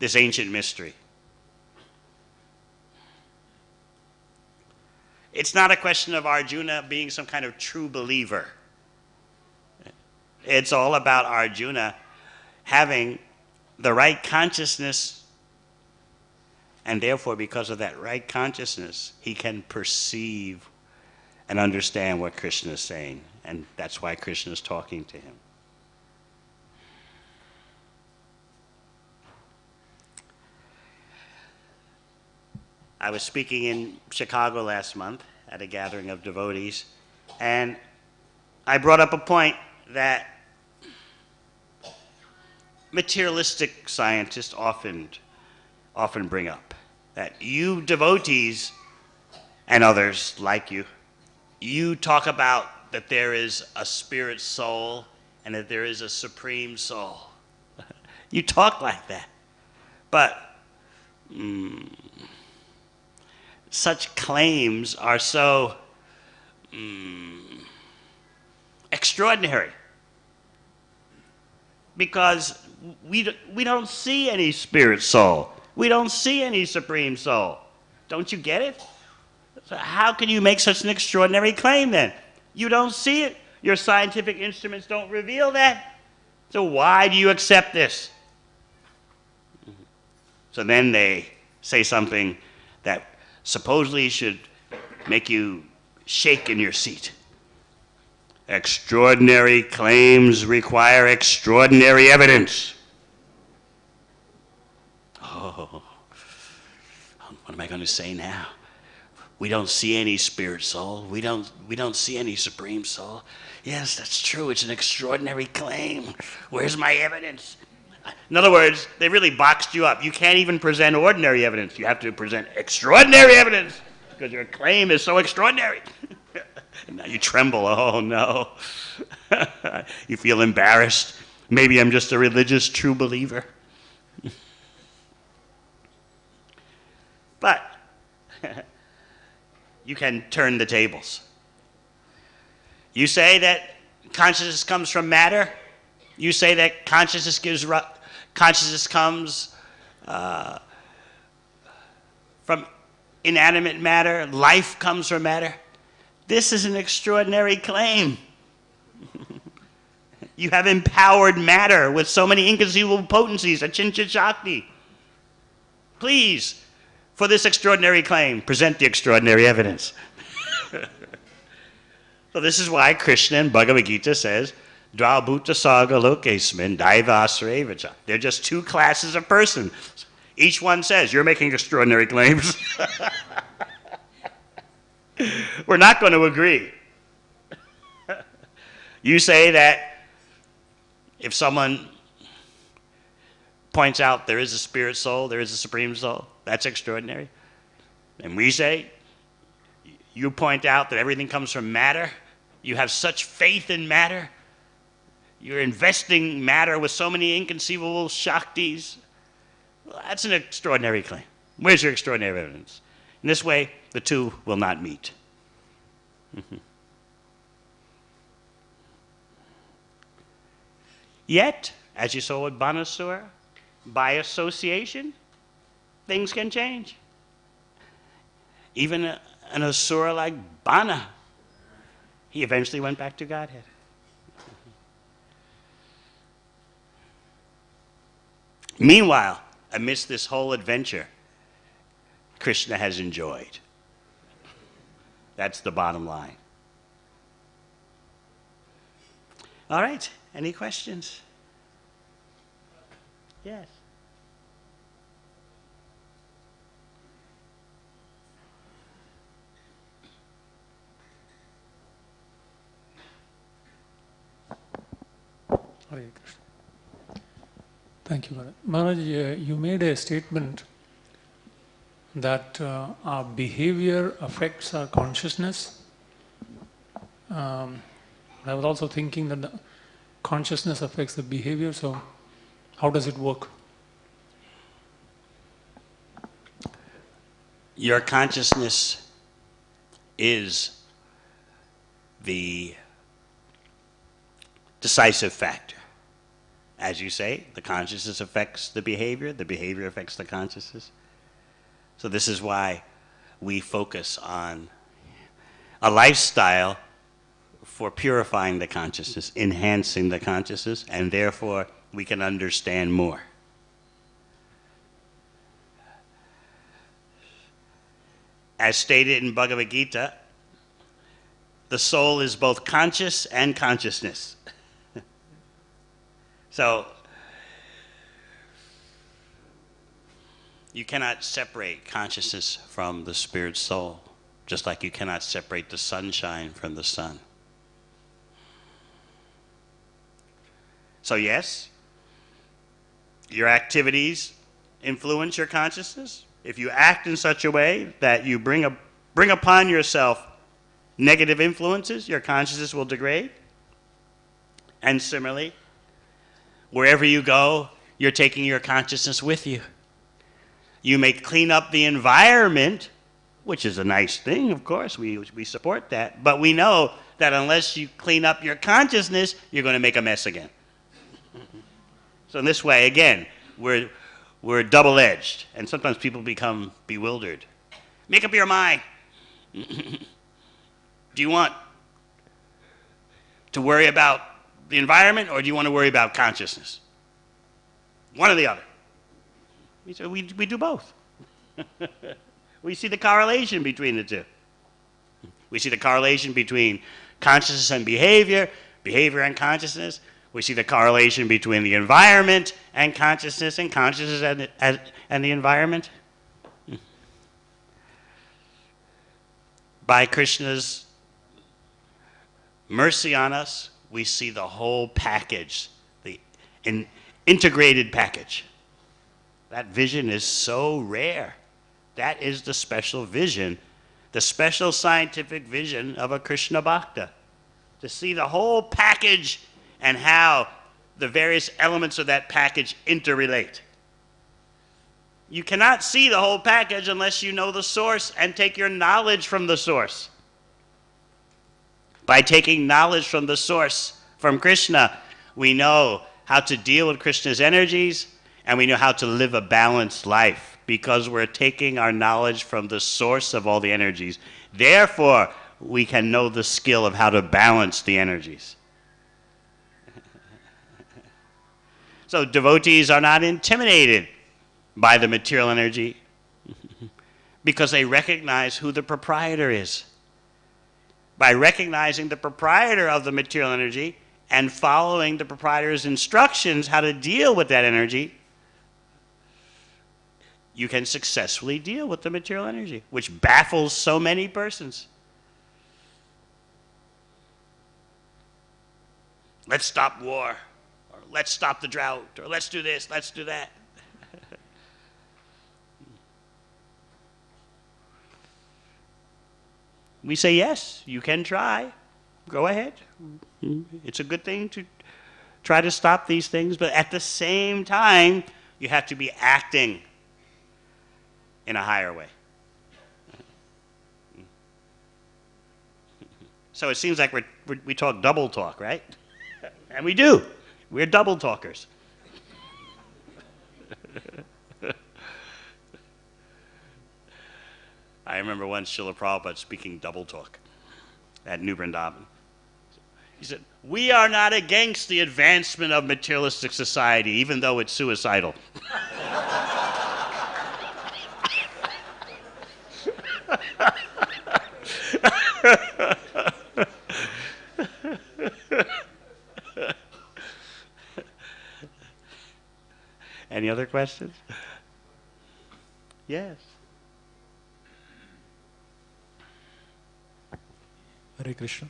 this ancient mystery. It's not a question of Arjuna being some kind of true believer. It's all about Arjuna having the right consciousness, and therefore, because of that right consciousness, he can perceive and understand what Krishna is saying, and that's why Krishna is talking to him. I was speaking in Chicago last month at a gathering of devotees, and I brought up a point that materialistic scientists often bring up, that you devotees and others like you talk about that there is a spirit soul and that there is a supreme soul. You talk like that. But such claims are so extraordinary because we don't see any spirit soul. We don't see any supreme soul. Don't you get it? So how can you make such an extraordinary claim then? You don't see it. Your scientific instruments don't reveal that. So why do you accept this? So then they say something that supposedly should make you shake in your seat. Extraordinary claims require extraordinary evidence. Oh, what am I going to say now? We don't see any spirit soul. We don't see any supreme soul. Yes, that's true. It's an extraordinary claim. Where's my evidence? In other words, they really boxed you up. You can't even present ordinary evidence. You have to present extraordinary evidence because your claim is so extraordinary. And now you tremble. Oh, no. You feel embarrassed. Maybe I'm just a religious true believer. But you can turn the tables. You say that consciousness comes from matter. You say that consciousness Consciousness comes from inanimate matter. Life comes from matter. This is an extraordinary claim. You have empowered matter with so many inconceivable potencies, Achincha Shakti. Please, for this extraordinary claim, present the extraordinary evidence. So this is why Krishna in Bhagavad Gita says, Dvaubhuta Saga Lokesmin Daiva Asrevacha. They're just two classes of person. Each one says, you're making extraordinary claims. We're not going to agree. You say that if someone points out there is a spirit soul, there is a supreme soul, that's extraordinary. And we say, you point out that everything comes from matter, you have such faith in matter, you're investing matter with so many inconceivable shaktis. Well, that's an extraordinary claim. Where's your extraordinary evidence? In this way, the two will not meet. Yet, as you saw with Banasura, by association, things can change. Even an asura like Bana, he eventually went back to Godhead. Meanwhile, amidst this whole adventure, Krishna has enjoyed. That's the bottom line. All right, any questions? Yes. Hare Krishna. Thank you, Maharaj. Maharaj, you made a statement that our behavior affects our consciousness. I was also thinking that the consciousness affects the behavior, so how does it work? Your consciousness is the decisive factor. As you say, the consciousness affects the behavior affects the consciousness. So this is why we focus on a lifestyle for purifying the consciousness, enhancing the consciousness, and therefore we can understand more. As stated in Bhagavad Gita, the soul is both conscious and consciousness. So, you cannot separate consciousness from the spirit soul, just like you cannot separate the sunshine from the sun. So yes, your activities influence your consciousness. If you act in such a way that you bring upon yourself negative influences, your consciousness will degrade. And similarly, wherever you go, you're taking your consciousness with you. You may clean up the environment, which is a nice thing, of course, we support that, but we know that unless you clean up your consciousness, you're going to make a mess again. So in this way, again, we're double-edged, and sometimes people become bewildered. Make up your mind. Do you want to worry about the environment, or do you want to worry about consciousness? One or the other. We do both. We see the correlation between the two. We see the correlation between consciousness and behavior and consciousness. We see the correlation between the environment and consciousness and the environment. By Krishna's mercy on us, we see the whole package, the integrated package. That vision is so rare. That is the special vision, the special scientific vision of a Krishna Bhakta. To see the whole package and how the various elements of that package interrelate. You cannot see the whole package unless you know the source and take your knowledge from the source. By taking knowledge from the source, from Krishna, we know how to deal with Krishna's energies, And we know how to live a balanced life because we're taking our knowledge from the source of all the energies. Therefore, we can know the skill of how to balance the energies. So devotees are not intimidated by the material energy because they recognize who the proprietor is. By recognizing the proprietor of the material energy and following the proprietor's instructions how to deal with that energy, you can successfully deal with the material energy, which baffles so many persons. Let's stop war, or let's stop the drought, or let's do this, let's do that. We say, yes, you can try. Go ahead. It's a good thing to try to stop these things, but at the same time, you have to be acting in a higher way. So it seems like we talk double talk, right? And we do. We're double talkers. I remember once Srila Prabhupada speaking double talk at New Vrindavan. He said, we are not against the advancement of materialistic society, even though it's suicidal. Any other questions? Yes. Hare Krishna.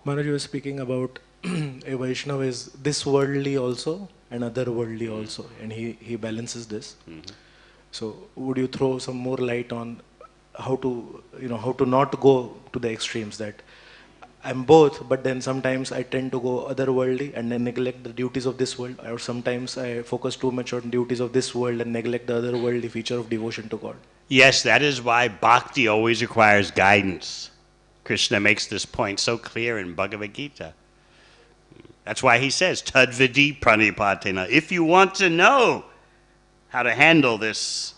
Maharaj, you were speaking about a Vaishnava is this worldly also and otherworldly also, and he balances this. So would you throw some more light on how to not go to the extremes, that I'm both, but then sometimes I tend to go otherworldly and then neglect the duties of this world, or sometimes I focus too much on duties of this world and neglect the otherworldly feature of devotion to God? Yes, that is why bhakti always requires guidance. Krishna makes this point so clear in Bhagavad Gita. That's why he says, Tadvidi pranipatena. If you want to know how to handle this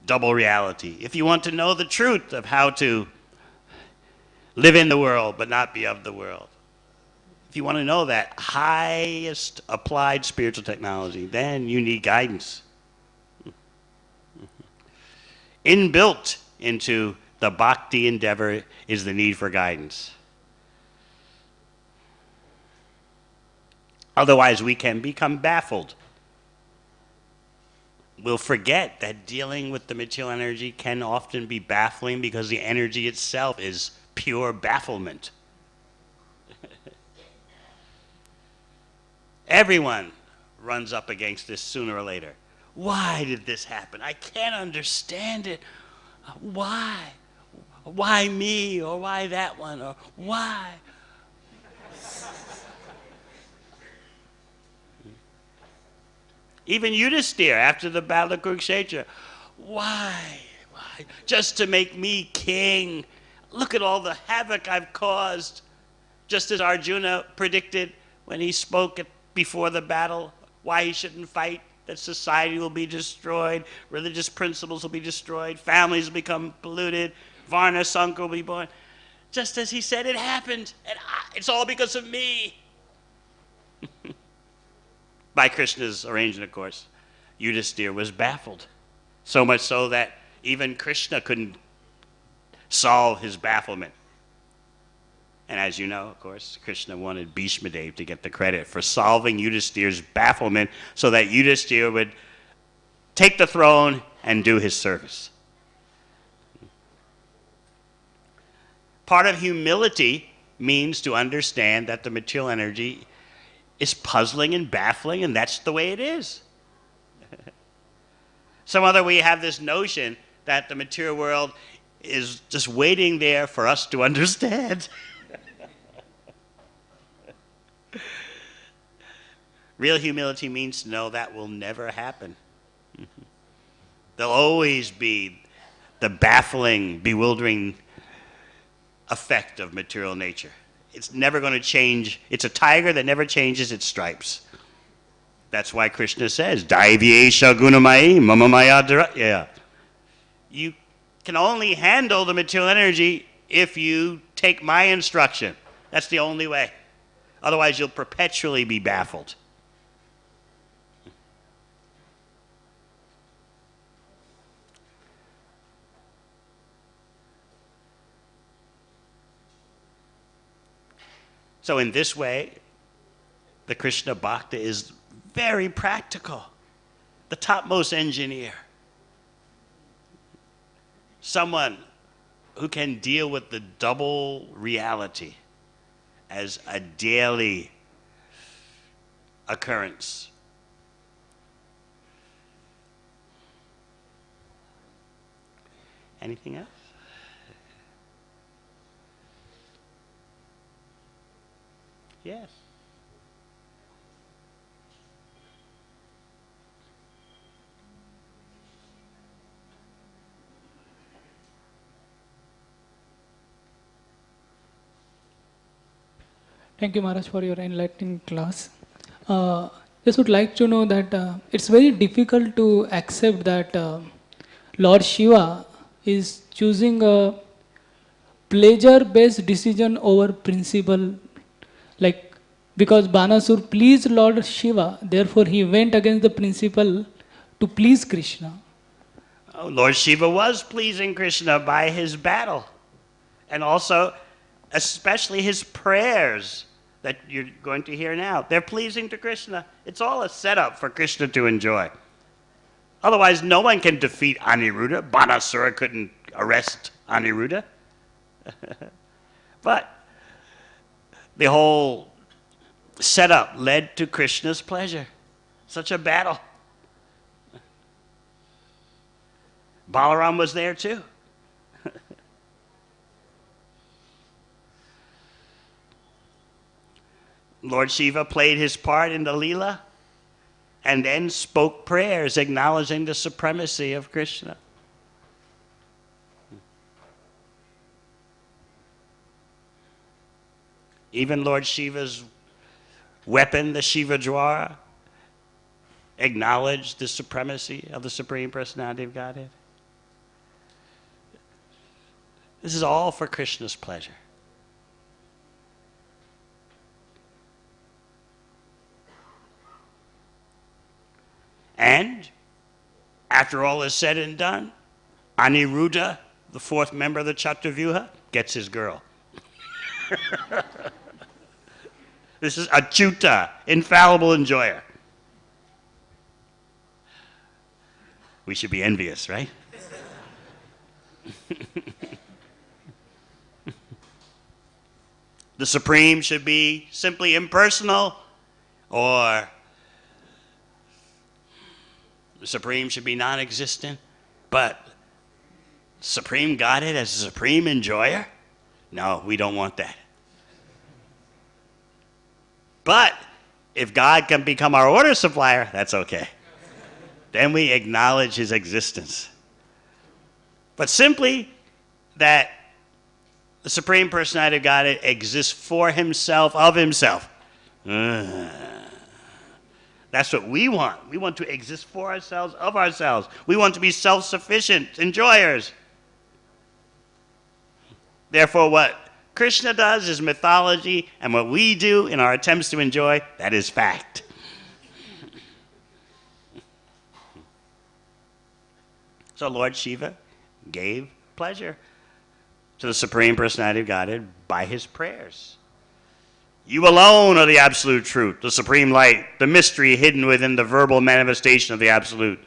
double reality, if you want to know the truth of how to live in the world but not be of the world, if you want to know that highest applied spiritual technology, then you need guidance. Inbuilt into the bhakti endeavor is the need for guidance. Otherwise, we can become baffled. We'll forget that dealing with the material energy can often be baffling because the energy itself is pure bafflement. Everyone runs up against this sooner or later. Why did this happen? I can't understand it. Why? Why me? Or why that one? Or why? Even Yudhisthira, after the battle of Kurukshetra, why? Just to make me king. Look at all the havoc I've caused. Just as Arjuna predicted when he spoke before the battle, why he shouldn't fight, that society will be destroyed, religious principles will be destroyed, families will become polluted, Varna Sanka will be born. Just as he said, it happened, and it's all because of me. By Krishna's arrangement, of course, Yudhisthira was baffled. So much so that even Krishna couldn't solve his bafflement. And as you know, of course, Krishna wanted Bhishma Dev to get the credit for solving Yudhisthira's bafflement so that Yudhisthira would take the throne and do his service. Part of humility means to understand that the material energy is puzzling and baffling, and that's the way it is. Some other we have this notion that the material world is just waiting there for us to understand. Real humility means to know that will never happen. There'll always be the baffling, bewildering effect of material nature. It's never going to change. It's a tiger that never changes its stripes. That's why Krishna says, Daivyesha gunamai mama maya dharatya. You can only handle the material energy if you take my instruction. That's the only way. Otherwise, you'll perpetually be baffled. So in this way, the Krishna Bhakta is very practical, the topmost engineer. Someone who can deal with the double reality as a daily occurrence. Anything else? Yes. Thank you, Maharaj, for your enlightening class. Just would like to know that it's very difficult to accept that Lord Shiva is choosing a pleasure-based decision over principle, like because Banasur pleased Lord Shiva, therefore he went against the principle to please Krishna. Oh, Lord Shiva was pleasing Krishna by his battle, and also especially his prayers that you're going to hear now. They're pleasing to Krishna. It's all a setup for Krishna to enjoy. Otherwise, no one can defeat Aniruddha. Banasura couldn't arrest Aniruddha. But the whole setup led to Krishna's pleasure. Such a battle. Balaram was there too. Lord Shiva played his part in the Leela and then spoke prayers acknowledging the supremacy of Krishna. Even Lord Shiva's weapon, the Shiva Dwara, acknowledged the supremacy of the Supreme Personality of Godhead. This is all for Krishna's pleasure. And after all is said and done, Aniruddha, the fourth member of the Chaturvyuha, gets his girl. This is Achyuta, infallible enjoyer. We should be envious, right? The Supreme should be simply impersonal, or the Supreme should be non-existent, but Supreme Godhead as a supreme enjoyer? No, we don't want that. But if God can become our order supplier, that's okay. Then we acknowledge his existence. But simply that the Supreme Personality of Godhead exists for himself, of himself. That's what we want. We want to exist for ourselves, of ourselves. We want to be self-sufficient enjoyers. Therefore, what Krishna does is mythology, and what we do in our attempts to enjoy, that is fact. So Lord Shiva gave pleasure to the Supreme Personality of Godhead by his prayers. You alone are the absolute truth, the supreme light, the mystery hidden within the verbal manifestation of the absolute.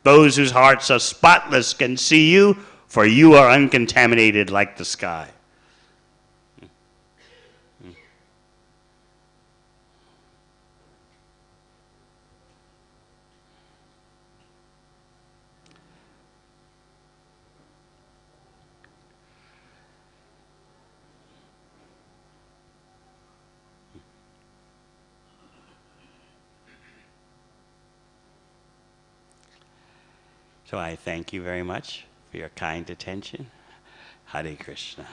Those whose hearts are spotless can see you, for you are uncontaminated like the sky. So I thank you very much for your kind attention. Hare Krishna.